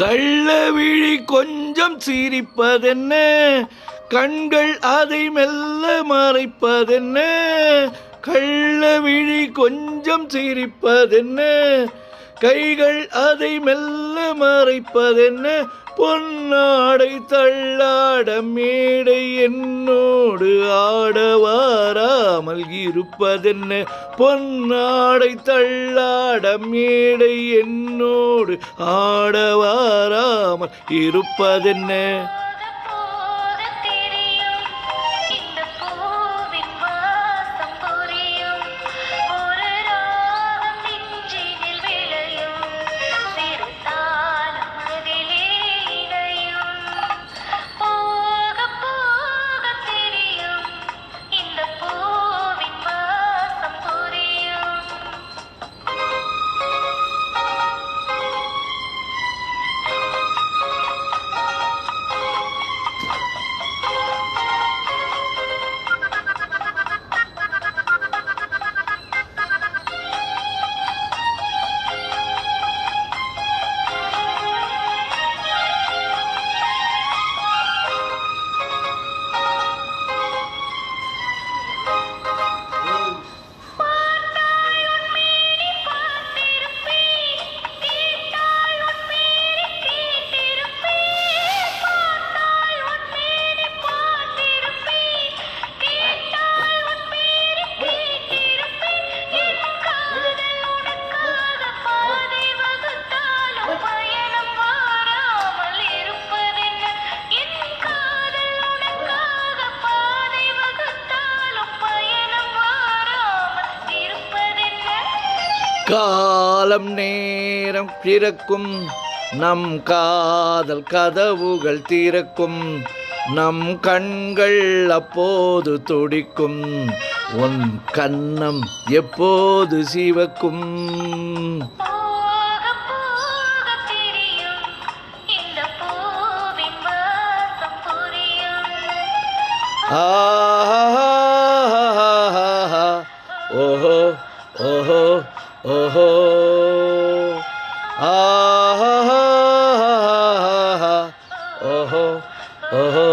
கள்ளவிழி கொஞ்சம் சிரிப்பதென்ன, கண்கள் அதை மெல்ல மறைப்பதென்ன. கள்ளவிழி கொஞ்சம் சிரிப்பதென்ன, கைகள் அதை மெல்ல மறைப்பதென்ன. பொன்னாடை தள்ளாட மேடை என்னோடு ஆட வாராமல் இருப்பதென்ன. பொன்னாடை தள்ளாட மேடை என்னோடு ஆட வாராமல் இருப்பதென்ன. காலம் நேரம் பிறக்கும், நம் காதல் கதவுகள் திறக்கும். நம் கண்கள் அப்போது துடிக்கும், உன் கன்னம் எப்போது சிவக்கும். ஓஹோ ஓஹோ ஓஹோ ஆஹா ஓஹோ ஓஹோ